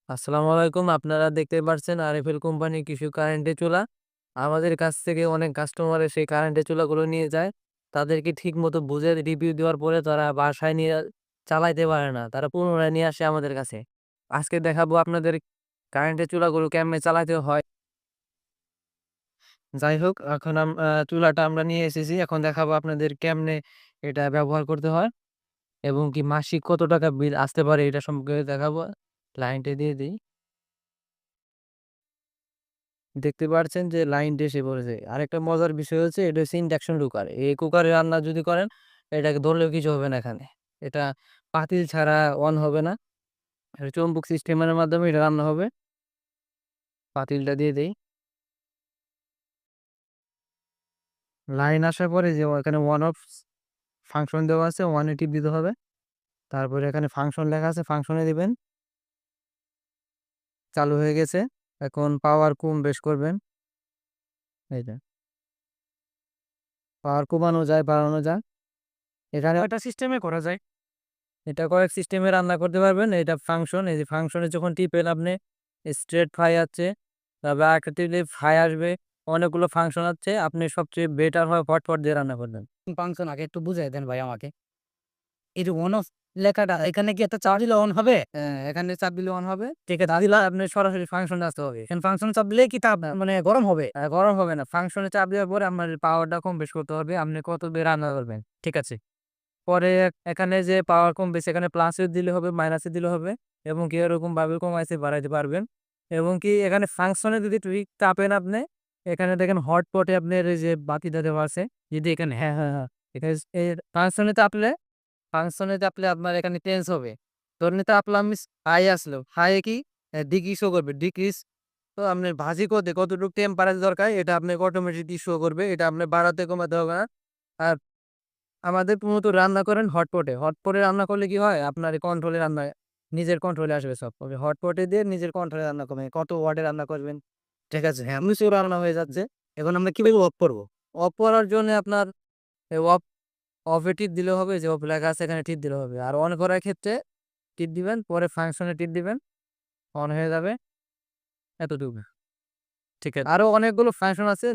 আসসালামু আলাইকুম। আপনারা দেখতে পারছেন আরএফএল কোম্পানি কিছু কারেন্টের চুলা। আমাদের কাছ থেকে অনেক কাস্টমার সেই কারেন্টের চুলাগুলো নিয়ে যায়। তাদেরকে ঠিকমতো বুঝে রিভিউ দেওয়ার পরে তারা বাসায় নিয়ে চালাইতে পারে না। তারা পুনরায় নিয়ে আসে আমাদের কাছে। আজকে দেখাবো আপনাদের কারেন্টের চুলাগুলো কেমনে চালাতে হয়। যাই হোক, এখন চুলাটা আমরা নিয়ে এসেছি। এখন দেখাবো আপনাদের কেমনে এটা ব্যবহার করতে হয় এবং কি মাসিক কত টাকা বিল আসতে পারে এটা সম্পর্কে দেখাবো। লাইনটা দিয়ে দেই। দেখতে পারছেন যে লাইনটা এসে পড়েছে। আরেকটা মজার বিষয় হচ্ছে এটা হচ্ছে ইন্ডাকশন কুকার। এই কুকারে রান্না যদি করেন এটাকে ধরলেও কিছু হবে না এখানে। এটা পাতিল ছাড়া অন হবে না। এটা চুম্বক সিস্টেমের মাধ্যমে এটা রান্না হবে। পাতিলটা দিয়ে দেই। লাইন আসার পরে যে এখানে অন অফ ফাংশন দেওয়া আছে, ওয়ানে টিপ দিতে হবে। তারপরে এখানে ফাংশন লেখা আছে, ফাংশনে দিবেন। চালু হয়ে গেছে। এখন পাওয়ার কম বেশ করবেন। এই যে পাওয়ার কমানো যায়, বাড়ানো যায়। এখানে একটা সিস্টেমে করা যায়। এটা কয়েক সিস্টেমে রান্না করতে পারবেন। এটা ফাংশন, এই যে ফাংশনে যখন টিপেন আপনি স্ট্রেট ফ্রাই আছে, তারপর আরেকটা টিপলে ফ্রাই আসবে। অনেকগুলো ফাংশন আছে। আপনি সবচেয়ে বেটার হয় হটপট দিয়ে রান্না করবেন। ফাংশন আগে একটু বুঝাই দেন ভাই আমাকে। এই যে অন অফ লেখাটা এখানে কি একটা চাপ দিলে অন হবে? এখানে চাপ দিলে অন হবে। ঠিক আছে, দিলে আপনি সরাসরি ফাংশনে আসতে হবে। এখানে ফাংশন চাপ দিলে কি তাপ মানে গরম হবে? গরম হবে না। ফাংশনে চাপ দেওয়ার পরে আপনার পাওয়ারটা কম বেশ করতে হবে। আপনি কত দিয়ে রান্না করবেন। ঠিক আছে। পরে এখানে যে পাওয়ার কম বেশি এখানে প্লাসে দিলে হবে, মাইনাসে দিলে হবে এবং কি এরকম ভাবে কমাইতে বাড়াইতে পারবেন। এবং কি এখানে ফাংশনে যদি টুইক চাপেন আপনি, এখানে দেখেন হটপটে আপনার এই যে বাতিটা দেওয়া আছে। যদি এখানে হ্যাঁ, এখানে এর ফাংশনে চাপলে আপনার এখানে চেঞ্জ হবে। ধরুন চাপলাম হাই আসলো। হাই কি ডিক্রিজ শো করবে, ডিক্রিজ। তো আপনার ভাজি করতে কতটুকু টেম্পারেচার দরকার এটা আপনাকে অটোমেটিকলি শো করবে। এটা আপনার বাড়াতে কমাতে হবে না। আর আমাদের মূলত রান্না করেন হটপটে। হটপটে রান্না করলে কি হয়? আপনার কন্ট্রোলে রান্না নিজের কন্ট্রোলে আসবে সব। ওই হটপটে দিয়ে নিজের কন্ট্রোলে রান্না করবেন। কত ওয়াটে রান্না করবেন। ঠিক আছে, হ্যাঁ। নিচেও রান্না হয়ে যাচ্ছে। এখন আমরা কিভাবে অফ করব? অফ করার জন্য আপনার এই অফে টিপ দিলে হবে, যে অফ লেখা আছে এখানে টিপ দিলে হবে। আর অন করার ক্ষেত্রে টিপ দিবেন, পরে ফাংশনে টিপ দিবেন, অন হয়ে যাবে। এতটুকু। ঠিক আছে। আরো অনেকগুলো ফাংশন আছে।